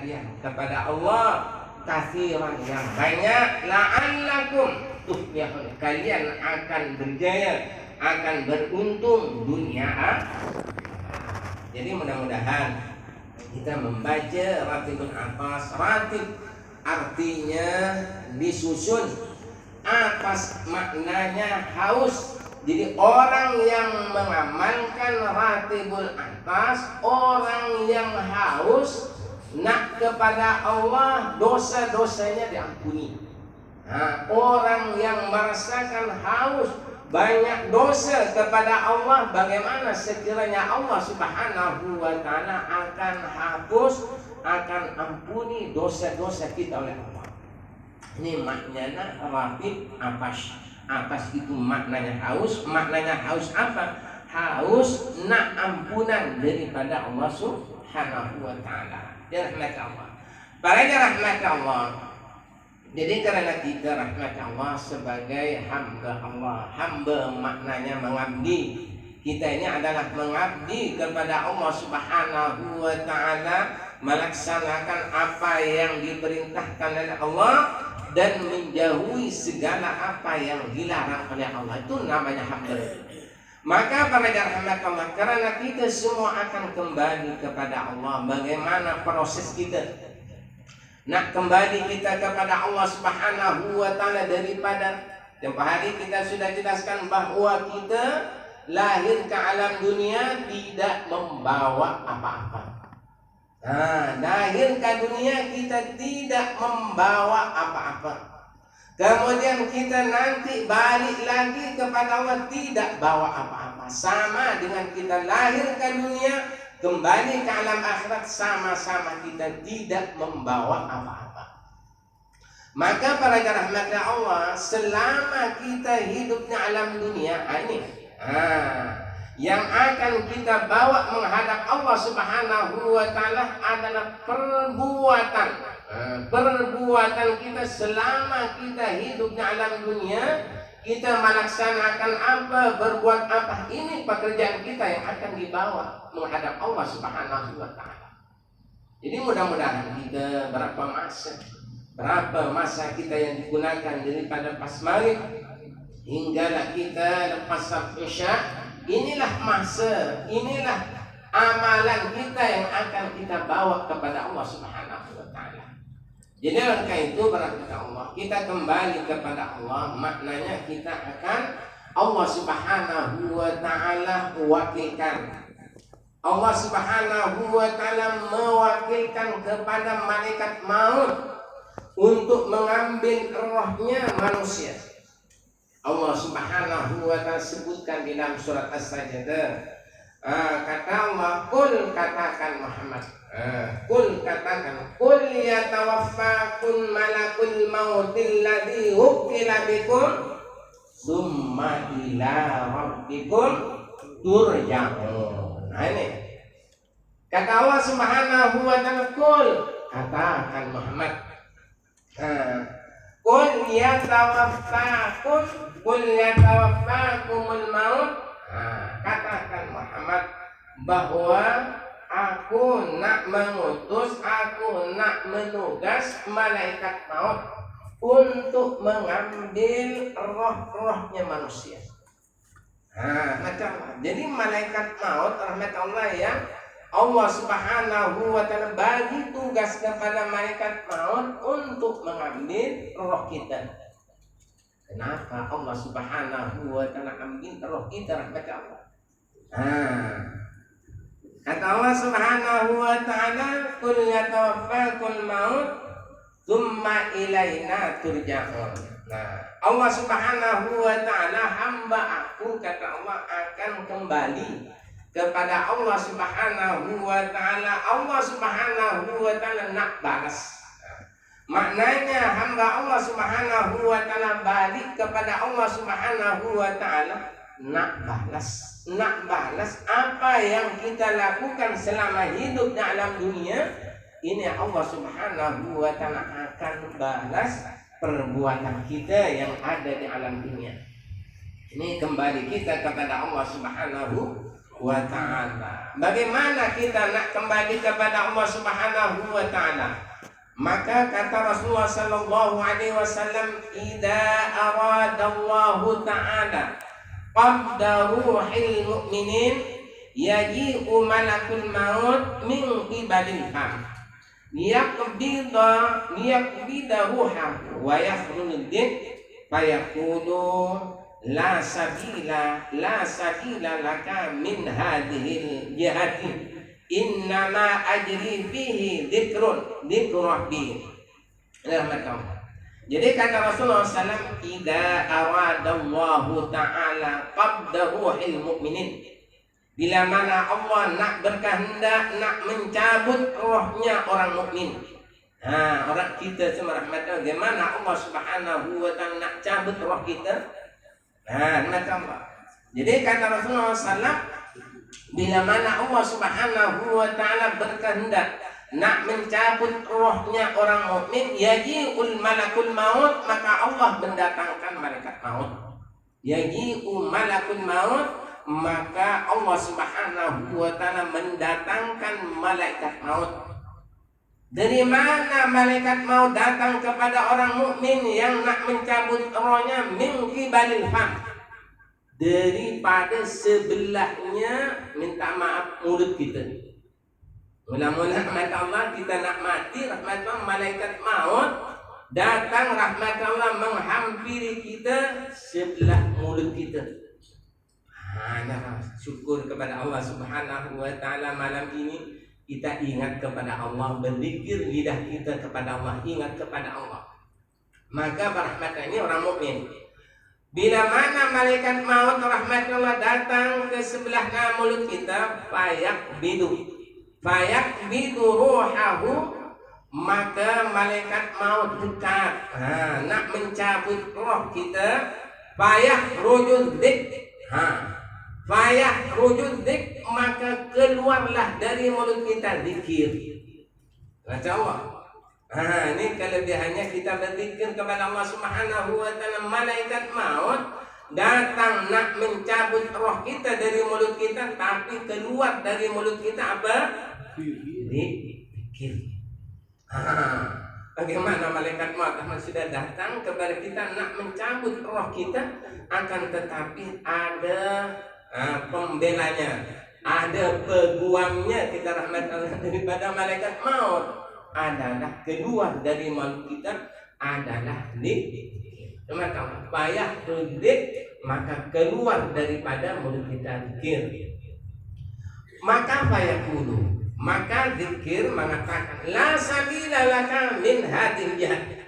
kalian kepada Allah katsiran yang banyak, la'allakum tuflihun, kalian akan berjaya, akan beruntung dunia akhirat. Jadi mudah-mudahan kita membaca Ratibul Atas. Ratib artinya disusun, atas maknanya haus. Jadi orang yang mengamalkan Ratibul Atas, orang yang haus nak kepada Allah, dosa-dosanya diampuni. Nah, orang yang merasakan haus banyak dosa kepada Allah, bagaimana sekiranya Allah Subhanahu wa ta'ala akan hapus, akan ampuni dosa-dosa kita oleh Allah. Ini maknanya Ratib Atas. Atas itu maknanya haus. Maknanya haus apa? Haus nak ampunan daripada Allah Subhanahu wa ta'ala. Ya rahmat Allah. Para rahmat Allah. Jadi karena kita rahmat Allah sebagai hamba Allah. Hamba maknanya mengabdi. Kita ini adalah mengabdi kepada Allah Subhanahu wa ta'ala, melaksanakan apa yang diperintahkan oleh Allah dan menjauhi segala apa yang dilarang oleh Allah. Itu namanya hamba. Maka para rahmat Allah, karena kita semua akan kembali kepada Allah, bagaimana proses kita nak kembali kita kepada Allah Subhanahu wa ta'ala daripada tempoh hari kita sudah jelaskan bahwa kita lahir ke alam dunia tidak membawa apa-apa. Nah, lahir ke dunia kita tidak membawa apa-apa. Kemudian kita nanti balik lagi kepada Allah tidak bawa apa-apa. Sama dengan kita lahir ke dunia, kembali ke alam akhirat, sama-sama kita tidak membawa apa-apa. Maka para rahmatnya Allah, selama kita hidupnya alam dunia ini, yang akan kita bawa menghadap Allah Subhanahu wa ta'ala adalah perbuatan. Perbuatan kita selama kita hidupnya alam dunia, kita melaksanakan apa, berbuat apa, ini pekerjaan kita yang akan dibawa menghadap Allah Subhanahu wa ta'ala. Jadi mudah-mudahan kita berapa masa kita yang digunakan daripada pas maghrib hinggalah kita lepas salat Isya, inilah masa, inilah amalan kita yang akan kita bawa kepada Allah Subhanahu wa ta'ala. Jadi oleh itu berarti Allah, kita kembali kepada Allah, maknanya kita akan Allah Subhanahu wa ta'ala wakilkan. Allah Subhanahu wa ta'ala mewakilkan kepada malaikat maut untuk mengambil rohnya manusia. Allah Subhanahu wa ta'ala sebutkan di dalam surat As-Sajdah, kata Allah, kul katakan Muhammad, kul katakan, kul yatawaffakum malakul mautil ladzi wukila bikum summa ila rabbikum turja'un. Nah ini kata Allah Subhanahu wa ta'ala, kul katakan Muhammad, kul yatawaffakumul maut, katakan Muhammad bahwa aku nak mengutus, aku nak menugas malaikat maut untuk mengambil roh-rohnya manusia. Macam jadi malaikat maut rahmat Allah yang Allah Subhanahu wa ta'ala bagi tugas kepada malaikat maut untuk mengambil roh kita. Kenapa Allah Subhanahu wa ta'ala ambil roh kita rahmat Allah? Kata Allah Subhanahu wa ta'ala, qul yatawaffakul maut tsumma ilaina turja'un. Nah, Allah Subhanahu wa ta'ala, hamba aku kata Allah akan kembali kepada Allah Subhanahu wa ta'ala. Allah Subhanahu wa ta'ala nak balas. Maknanya hamba Allah Subhanahu wa ta'ala balik kepada Allah Subhanahu wa ta'ala nak balas. Nak balas apa yang kita lakukan selama hidup di alam dunia. Ini Allah Subhanahu wa ta'ala akan balas perbuatan kita yang ada di alam dunia. Ini kembali kita kepada Allah Subhanahu wa ta'ala. Bagaimana kita nak kembali kepada Allah Subhanahu wa ta'ala? Maka kata Rasulullah sallallahu alaihi wasallam, "Idza aradallahu ta'ala qabda ruhil mu'minin yaji'u malakul maut min qibalil fam liyaqbida ruhahu wa yakhrujud fayaqulu la sabila laka min hadhil jihati innama ajri fihi dzikru rabbi." Jadi kata Rasulullah SAW, "Idza aradallahu ta'ala qabda ruhil mu'minin." Bila mana Allah nak berkehendak nak mencabut rohnya orang mukmin. Orang kita semua rahmatullah, bagaimana Allah Subhanahu wa ta'ala nak cabut roh kita? Jadi kata Rasulullah SAW, bila mana Allah Subhanahu wa ta'ala berkehendak nak mencabut rohnya orang mukmin, yaji'ul malakul maut, maka Allah mendatangkan malaikat maut. Yaji'u malakul maut, maka Allah Subhanahu wa ta'ala mendatangkan malaikat maut. Dari mana malaikat maut datang kepada orang mukmin yang nak mencabut rohnya? Min qibalil fam, daripada sebelahnya, minta maaf, mulut kita. Mula-mula rahmat Allah kita nak mati, rahmat Allah, malaikat maut datang, rahmat Allah menghampiri kita sebelah mulut kita. Syukur kepada Allah Subhanahu wa ta'ala, malam ini kita ingat kepada Allah, berzikir lidah kita kepada Allah, ingat kepada Allah. Maka berahmat ini orang mukmin. Bila mana malaikat maut rahmatullah datang ke sebelah mulut kita, fayak bidu ruhahu, maka malaikat maut dekat nak mencabut roh kita. Fayak rujud dik, maka keluarlah dari mulut kita zikir. Masya Allah. Ini kelebihannya kita berzikir kepada Allah Subhanahu wa ta'ala. Malaikat maut datang nak mencabut roh kita dari mulut kita, tapi keluar dari mulut kita apa? Zikir. Bagaimana malaikat maut sudah datang kepada kita nak mencabut roh kita, akan tetapi ada pembelanya, ada peguamnya. Kita rahmat Allah daripada malaikat maut adalah keluar dari mulut kita adalah zikir. Maka payah zikir, maka keluar daripada mulut kita zikir. Maka payah kudu, maka zikir mengatakan la sabila laka min hadil jihad.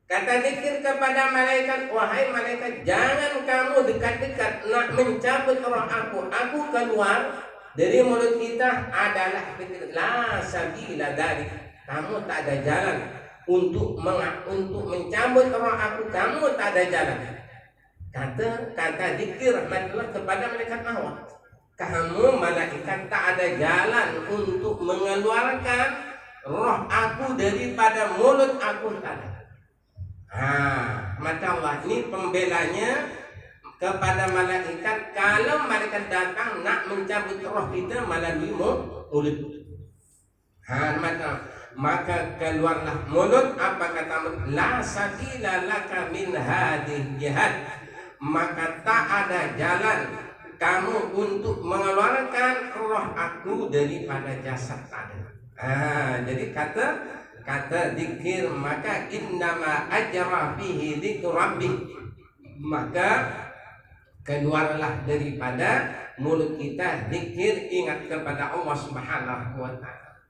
Kata zikir kepada malaikat, wahai malaikat, jangan kamu dekat-dekat nak mencabut roh aku keluar dari mulut kita adalah zikir. La sabila dari, kamu tak ada jalan untuk mencabut roh aku, kamu tak ada jalan. Kata zikir rahmatullah kepada malaikat maut, kamu malaikat tak ada jalan untuk mengeluarkan roh aku daripada mulut aku, tak ada. Maka Allah ini pembelanya kepada malaikat. Kalau malaikat datang nak mencabut roh kita melalui mulut, maka keluarlah mulut. Apa kata mulut? La sabila laka min hadil jihad, maka tak ada jalan kamu untuk mengeluarkan roh aku daripada jasad tadi. Jadi kata zikir, maka innama ajra fihi dzikru rabbi, maka keluarlah daripada mulut kita zikir, ingat kepada Allah Subhanahu wa ta'ala.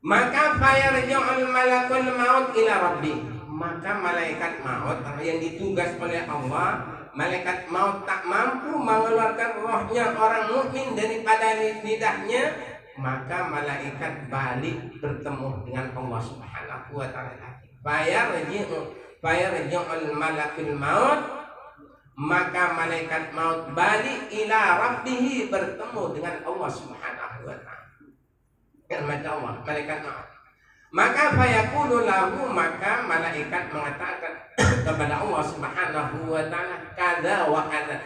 Maka fayarji'ul malakul maut ila rabbi, maka malaikat maut yang ditugas oleh Allah, malaikat maut tak mampu mengeluarkan rohnya orang mukmin daripada lidahnya, maka malaikat balik bertemu dengan Allah Subhanahu wa ta'ala. Fayarji'ul malakul maut, maka malaikat maut balik ila rabbihi, bertemu dengan Allah Subhanahu wa ta'ala. Allah, malaikat maut. Maka fayaqulu lahu, maka malaikat mengatakan kepada Allah Subhanahu wa ta'ala, kada wa kada,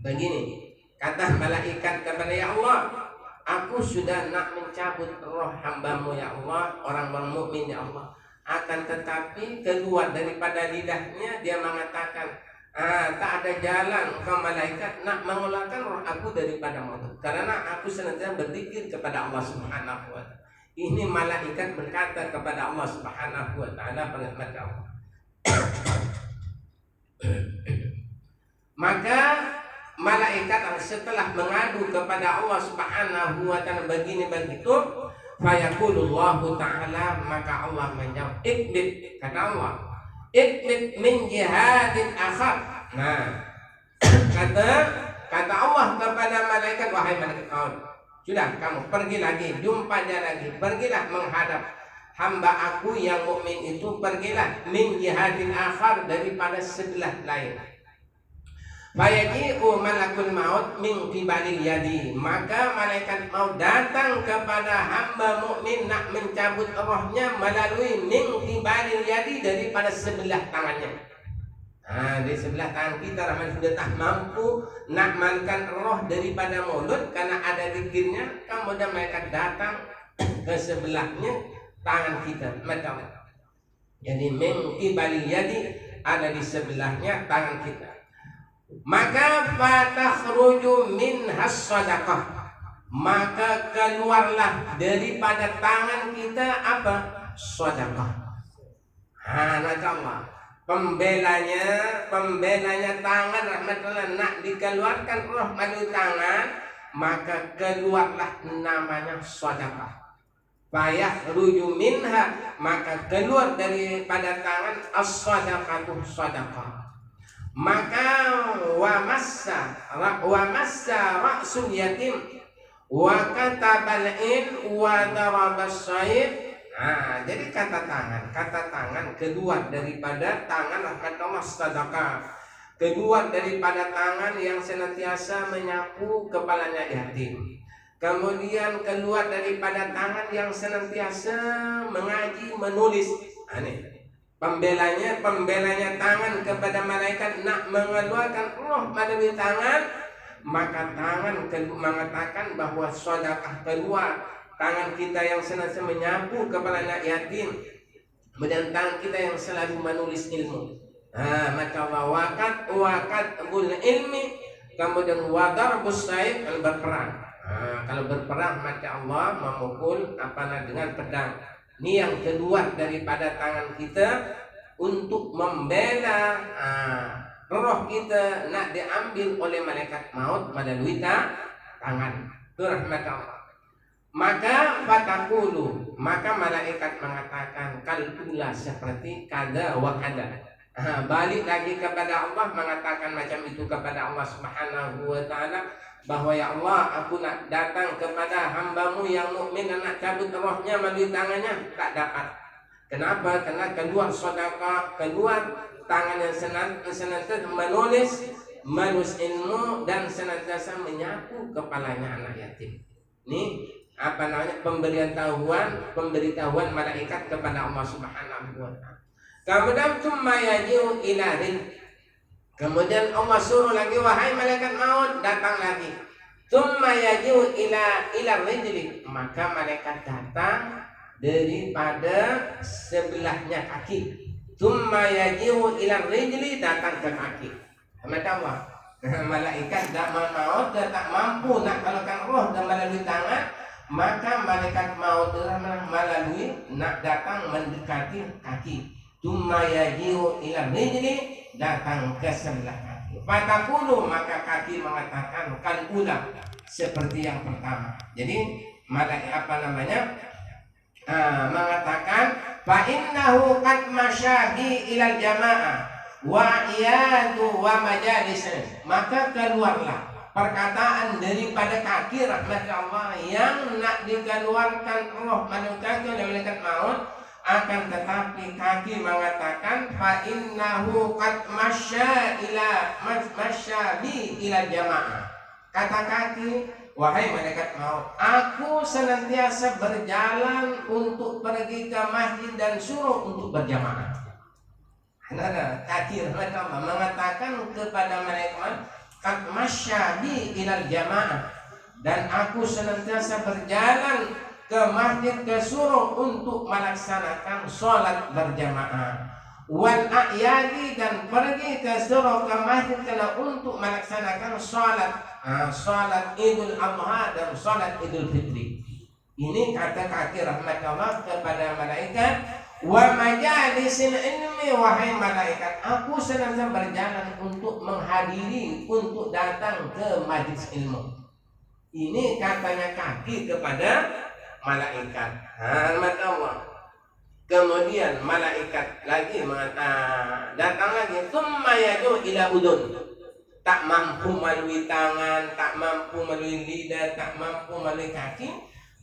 begini Kata malaikat kepada ya Allah, aku sudah nak mencabut roh hambamu ya Allah, orang-orang mukmin ya Allah. Akan tetapi keluar daripada lidahnya dia mengatakan, tak ada jalan engkau malaikat nak mengeluarkan roh aku daripada mulut, karena aku senantiasa berzikir kepada Allah Subhanahu wa taala. Ini malaikat berkata kepada Allah Subhanahu wa taala, penghormat Allah. Maka malaikat setelah mengadu kepada Allah Subhanahu wa taala begini begitu, fayaqulullahu taala, maka Allah menjawab, ikbid, kata Allah, ikbid min jihadin akhar. Nah, kata Allah kepada malaikat, wahai malaikat maut, sudah kamu pergi lagi, jumpa dia lagi, pergilah menghadap hamba aku yang mukmin itu, pergilah min jihadin akhar, daripada sebelah lain. Fayaji'u malakul maut min qibalil yadi, maka malaikat maut datang kepada hamba mukmin nak mencabut rohnya melalui min qibalil yadi, daripada sebelah tangannya. Dari sebelah tangan kita rahmat sudah tak mampu nak makan roh daripada mulut karena ada zikirnya, kemudian malaikat datang ke sebelahnya tangan kita, macam. Jadi min qibalil yadi, ada di sebelahnya tangan kita. Maka fatakhruju minhas sadaqah, maka keluarlah daripada tangan kita apa? Sedekah. Allah, pembelanya tangan rahmatullah nak dikeluarkan roh melalui tangan, maka keluarlah namanya sedekah. Fayakhruju minha, maka keluar daripada tangan as-sadaqatu, sedekah. Maka wa massa ra'sul yatim wa katabal in wa darabas sayyid. Jadi kata tangan keluar daripada tangan rahmatullah sedekah, keluar daripada tangan yang senantiasa menyapu kepalanya yatim, kemudian keluar daripada tangan yang senantiasa mengaji menulis. Pembelanya tangan kepada malaikat nak mengeluarkan roh melalui tangan, maka tangan mengatakan bahwa sedekah keluar, tangan kita yang senantiasa menyapu kepala anak yatim, kemudian tangan kita yang selalu menulis ilmu. Maka wakat bul ilmi, kemudian wadarbus saif, kalau berperang. Kalau berperang maka Allah memukul dengan pedang. Ini yang keluar daripada tangan kita untuk membela roh kita nak diambil oleh malaikat maut melalui tangan. Itu rahmat Allah. Maka fatakulu, maka malaikat mengatakan kalkula, seperti kada wa kada. Balik lagi kepada Allah, mengatakan macam itu kepada Allah Subhanahu wa taala, bahwa ya Allah, aku nak datang kepada hambamu yang mukmin dan nak cabut rohnya melalui tangannya, tak dapat. Kenapa? Karena keluar sedekah, keluar tangan yang senantiasa menulis ilmu dan senantiasa menyapu kepalanya anak yatim. Ini pemberitahuan malaikat kepada Allah Subhanahu wa taala. Kemudian tsumma yaji'u ila rizq. Kemudian Allah suruh lagi, wahai malaikat maut, datang lagi. Tsumma yaji'u ila rijli, maka malaikat datang daripada sebelahnya kaki. Tsumma yaji'u ila rijli, datang ke kaki. Allah, malaikat maut tak mampu nak keluarkan roh dan melalui tangan, maka malaikat maut melalui nak datang mendekati kaki. Tsumma yaji'u ila rijli, datang ke sebelah kaki. Fatakulu, maka kaki mengatakan kalula, seperti yang pertama. Jadi mengatakan fa innahu qad masyabi ilal jamaah wa iyadu wa majalis, maka keluarlah perkataan daripada kaki rahmat Allah yang nak dikeluarkan roh manusia oleh malaikat maut. Akan tetapi kaki mengatakan fa innahu qad masyabi ila jamaah. Kata kaki, wahai malaikat maut, aku senantiasa berjalan untuk pergi ke masjid dan suruh untuk berjamaah. Kaki rahmat Allah mengatakan kepada malaikat maut, qad masyabi ilal jamaah, dan aku senantiasa berjalan ke masjid, ke surau untuk melaksanakan sholat berjamaah. Wal a'yadi, dan pergi ke surau, ke masjid karena untuk melaksanakan sholat Idul Adha dan sholat Idul Fitri. Ini kata kaki rahmat Allah kepada malaikat. Wa majalisil ilmi, wahai malaikat, aku senantiasa berjalan untuk menghadiri, untuk datang ke majlis ilmu. Ini katanya kaki kepada malaikat. Rahmat Allah. Kemudian malaikat lagi datang lagi, tsumma yadu ila udun. Tak mampu melalui tangan, tak mampu melalui lidah, tak mampu melalui kaki,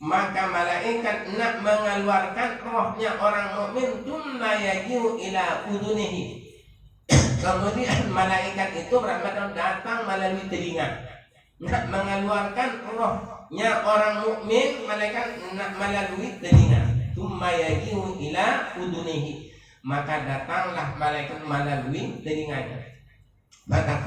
maka malaikat nak mengeluarkan rohnya orang mukmin, tsumma yadu ila udunihi. Kemudian malaikat itu datang melalui telinga, nak mengeluarkan rohnya orang mukmin, malaikat nak melalui telinga. Tsumma yaji'u ila udunihi, maka datanglah malaikat melalui telinganya. Maka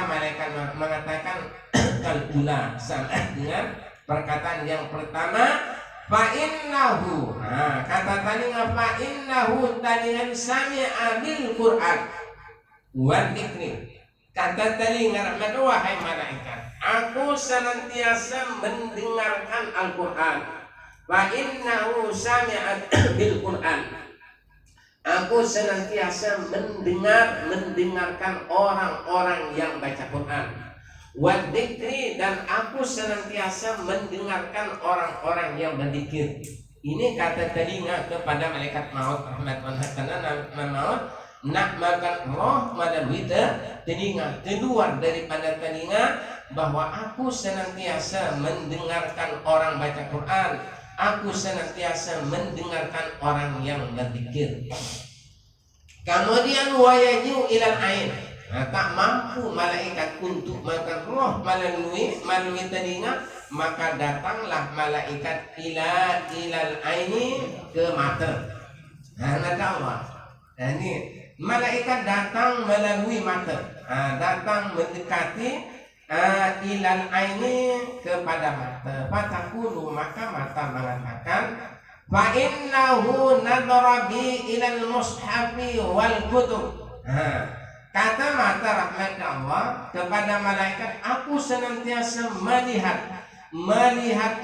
malaikat mengatakan kalula, sama dengan perkataan yang pertama, fa innahu. Kata telinga fa innahu, telinga sami'a bil Qur'an wa dzikri. Kata telinga, wahai malaikat, aku senantiasa mendengarkan Al-Qur'an. Wa innahu sami'a bil Qur'an, aku senantiasa mendengarkan orang-orang yang baca Quran. Wa dzikri, dan aku senantiasa mendengarkan orang-orang yang berzikir. Ini kata telinga kepada malaikat maut rahmatullahi, karena maut nak makan roh melalui telinga. Keluar daripada telinga bahwa aku senantiasa mendengarkan orang baca Quran, aku senantiasa mendengarkan orang yang berzikir. Kemudian wayajiu ilal ain, tak mampu malaikat untuk makan roh melalui telinga, maka datanglah malaikat ilal aini, ke mata. Ini malaikat datang melalui mata, datang mendekati ilal aini, kepada mata. Fatakulu, maka mata mengatakan, fa innahu nadhara bi ilal mushafi wal kutub. Kata mata rahmat Allah kepada malaikat, aku senantiasa melihat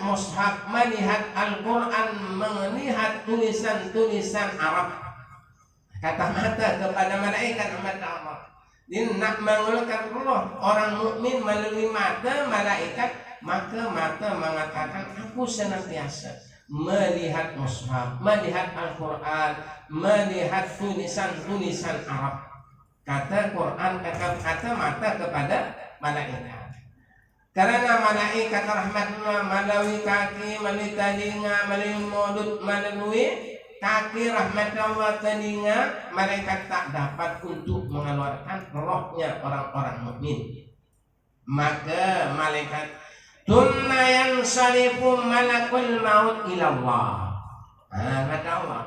mushaf, melihat Al-Quran, melihat tulisan-tulisan Arab. Kata mata kepada malaikat rahmat Allah, dia nak mengeluarkan roh orang mukmin melalui mata malaikat, maka mata mengatakan, aku senantiasa melihat mushaf, melihat Al-Quran, melihat tulisan-tulisan Arab. Kata Quran, kata mata kepada malaikat. Karena malaikat rahmatullah melalui kaki, melalui telinga, melalui mulut, melalui kaki rahmatullah telinga, malaikat tak dapat untuk mengeluarkan rohnya orang-orang mukmin. Maka malaikat thumma yansarifu malakul maut ila Allah. Kata Allah,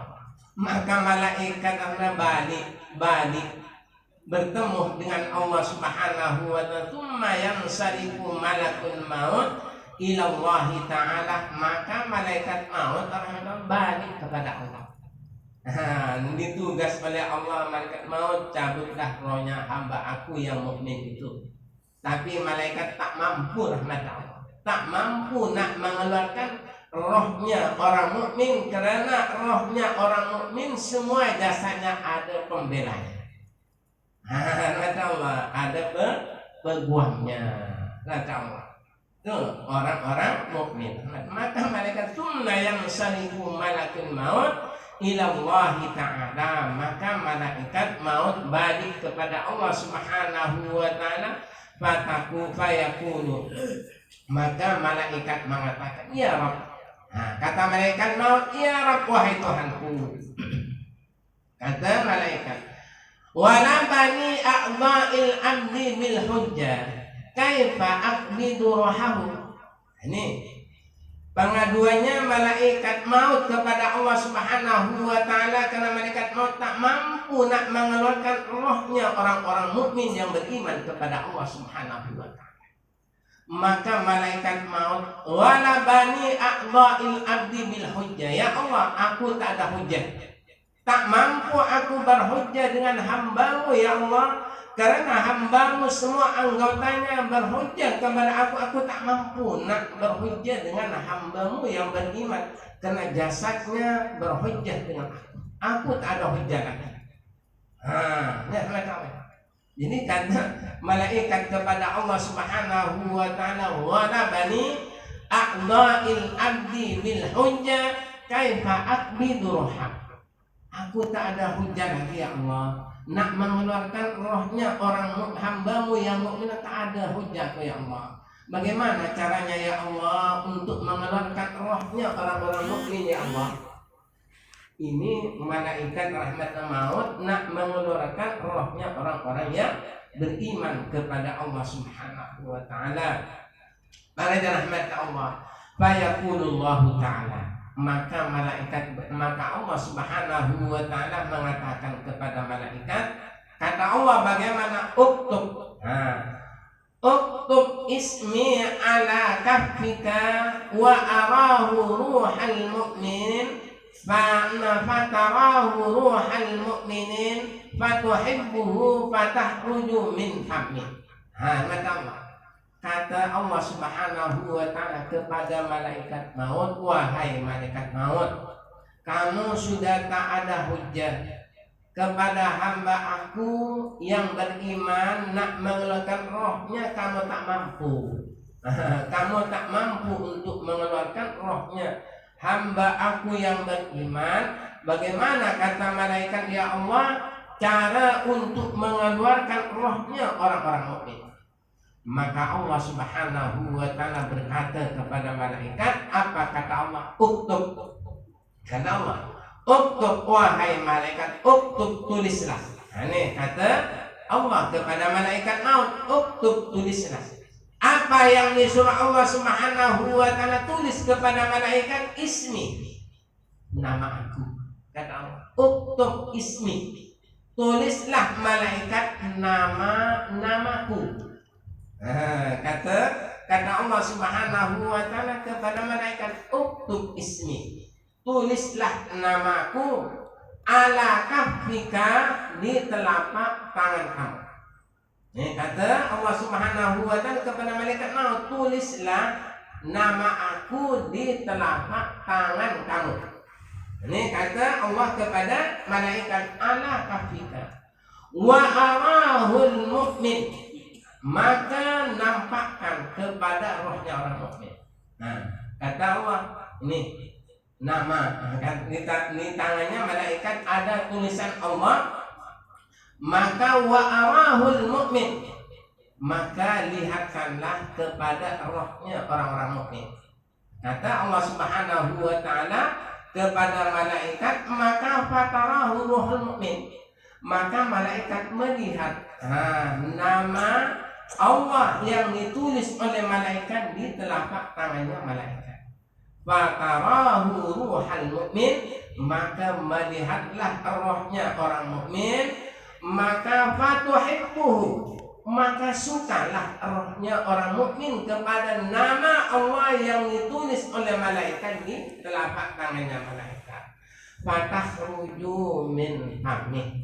maka malaikat akan balik bertemu dengan Allah Subhanahu wa ta'ala. Thumma yansarifu malakul maut ila Allah ta'ala, maka malaikat maut akan balik kepada Allah. Ditugas oleh Allah, malaikat maut, cabutlah rohnya hamba aku yang mukmin itu. Tapi malaikat tak mampu, rahmat Allah, tak mampu nak mengeluarkan rohnya orang mukmin, karena rohnya orang mukmin semua jasanya ada pembelanya. Allah, ada peguamnya. Allah, itu orang-orang mukmin. Maka malaikat thumma yansarifu malakul maut ila Allah ta'ala, maka malaikat maut balik kepada Allah Subhanahu wa ta'ala. Fayaqulu, maka malaikat mengatakan, ya Rabb. Kata malaikat maut, ya Rabb, wahai Tuhanku. Kata malaikat, wala bani a'dha'il abdi bil hujjah, kaifa aqbidu ruhahu. Ini Pengaduannya malaikat maut kepada Allah Subhanahu wa taala karena malaikat maut tak mampu nak mengeluarkan rohnya orang-orang mukmin yang beriman kepada Allah Subhanahu wa taala. Maka malaikat maut wala bani a'dha'il abdi bil hujjah. Ya Allah, aku tak ada hujjah. Tak mampu aku berhujjah dengan hamba-Mu ya Allah. Karena hamba-Mu semua anggotanya berhujjah kepada aku tak mampu nak berhujjah dengan hamba-Mu yang beriman. Karena jasadnya berhujjah dengan aku tak ada hujjah lagi. Jadi kata malaikat kepada Allah Subhanahu wa taala, wala bani a'dha'il abdi bil hujjah kaifa aqbidu ruhah. Aku tak ada hujjah lagi ya Allah. Nak mengeluarkan rohnya orang hamba-Mu yang mukmin, tak ada hujjah ya Allah. Bagaimana caranya ya Allah untuk mengeluarkan rohnya orang-orang mukmin ya Allah? Ini malaikat rahmat maut nak mengeluarkan rohnya orang-orang yang beriman kepada Allah Subhanahu wa taala. Para rahmat Allah, fa yaqulullahu taala. Maka Allah Subhanahu wa taala mengatakan kepada malaikat, kata Allah bagaimana? Uktub. Uktub ismi ala kaffika wa arahu ruhal mu'minin fatarahu ruhal mu'minin fatuhibbuhu fatahruju min famih. Kata Allah Subhanahu wa taala kepada malaikat maut, wahai malaikat maut, kamu sudah tak ada hujjah kepada hamba aku yang beriman nak mengeluarkan rohnya, kamu tak mampu. Kamu tak mampu untuk mengeluarkan rohnya hamba aku yang beriman. Bagaimana kata malaikat ya Allah cara untuk mengeluarkan rohnya orang-orang mukmin? Maka Allah Subhanahu wa taala berkata kepada malaikat, apa kata Allah? Uktub. Kata Allah, uktub wahai malaikat, uktub tulislah. Ini kata Allah kepada malaikat maut, uktub tulislah. Apa yang disuruh Allah Subhanahu wa taala tulis kepada malaikat? Ismi, nama aku. Kata Allah, uktub ismi. Tulislah malaikat namaku. Kata Allah Subhanahu wa taala kepada malaikat, uktub ismi, tulislah namaku ala kaffika, di telapak tangan kamu. Ini kata Allah Subhanahu wa taala kepada malaikat maut, tulislah nama aku di telapak tangan kamu. Ini kata Allah kepada malaikat ala kaffika wa arahul mu'min, maka nampakkan kepada rohnya orang mukmin. Kata Allah, ini nama, di tangannya malaikat ada tulisan Allah, maka wa arahul mu'min, maka lihatkanlah kepada rohnya orang-orang mukmin. Kata Allah Subhanahu wa taala kepada malaikat, maka fatarahu ruhul mu'min, maka malaikat melihat nama Allah yang ditulis oleh malaikat di telapak tangannya malaikat. Fatarahu ruhal mu'min, maka melihatlah rohnya orang mukmin, maka fatuhibbuhu, maka sukalah rohnya orang mukmin kepada nama Allah yang ditulis oleh malaikat di telapak tangannya malaikat. Fatahruju min hamih,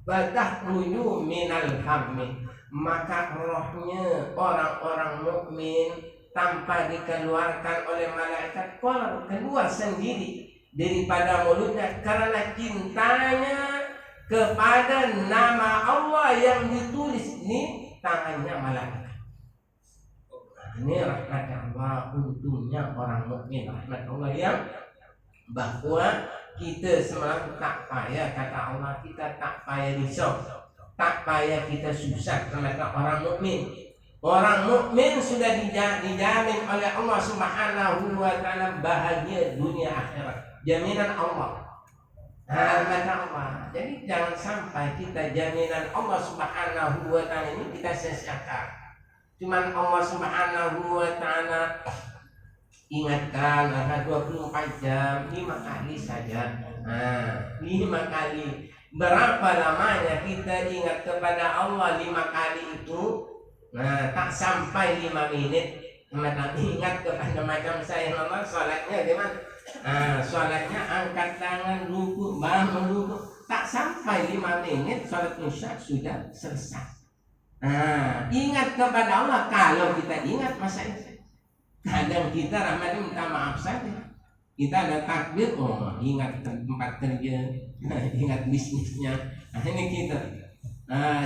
fatahruju minal hamih, maka rohnya orang-orang mukmin tanpa dikeluarkan oleh malaikat keluar sendiri daripada mulutnya karena cintanya kepada nama Allah yang ditulis di tangannya malaikat. Ini rahmat Allah, untungnya orang mukmin, rahmat Allah yang bahwa kita semalam tak payah, kata Allah, kita tak payah risau, tak payah kita susah karena orang mukmin. Orang mukmin sudah dijamin oleh Allah Subhanahu wa taala bahagia dunia akhirat. Jaminan Allah. Kata Allah. Jadi jangan sampai kita jaminan Allah Subhanahu wa taala ini kita sia-siakan. Cuman Allah Subhanahu wa taala Ingatkan akan 24 jam 5 kali saja. 5 kali. Berapa lamanya kita ingat kepada Allah 5 kali itu? Tak sampai 5 menit. Maka ingat kepada macam saya mama sholatnya gimana? Sholatnya angkat tangan, ruku, bangun ruku. Tak sampai 5 menit sholat isya sudah selesai. Ingat kepada Allah kalau kita ingat masa itu. Kadang kita Ramadan minta maaf saja. Kita ada takbir, ingat tempat kerja, ingat bisnisnya. Ini kita.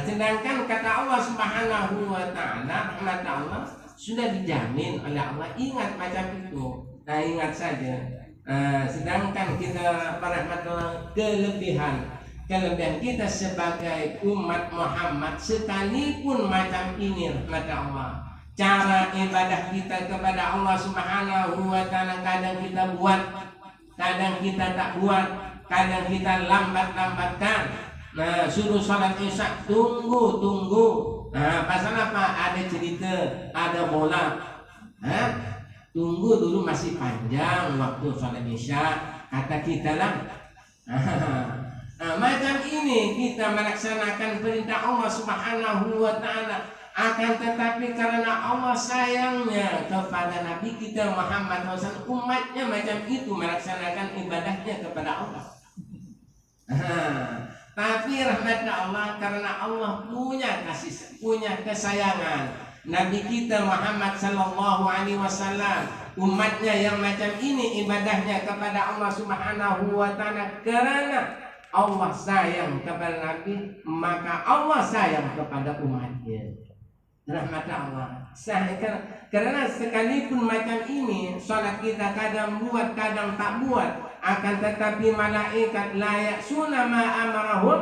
Sedangkan kata Allah Subhanahu wa Ta'ala, rahmat Allah sudah dijamin oleh Allah. Ingat macam itu. Ingat saja. Sedangkan kita rahmat Allah kelebihan kita sebagai umat Muhammad sekalipun macam ini rahmat Allah. Cara ibadah kita kepada Allah Subhanahu wa Ta'ala kadang kita buat, kadang kita tak buat, kadang kita lambatkan. Suruh sholat isya tunggu. Pasal apa? Ada cerita, ada bola. Tunggu dulu masih panjang waktu sholat isya. Kata kita lah. Macam ini kita melaksanakan perintah Allah Subhanahu wa Ta'ala. Akan tetapi karena Allah sayangnya kepada Nabi kita Muhammad SAW, umatnya macam itu melaksanakan ibadahnya kepada Allah. Tapi rahmatnya Allah karena Allah punya kasih, punya kesayangan. Nabi kita Muhammad Sallallahu Alaihi Wasallam, umatnya yang macam ini ibadahnya kepada Allah Subhanahu Wa Taala karena Allah sayang kepada Nabi, maka Allah sayang kepada umatnya. Rahmat Allah. Karena sekalipun macam ini, salat kita kadang buat, kadang tak buat, akan tetapi malaikat la ya'suna ma amarahum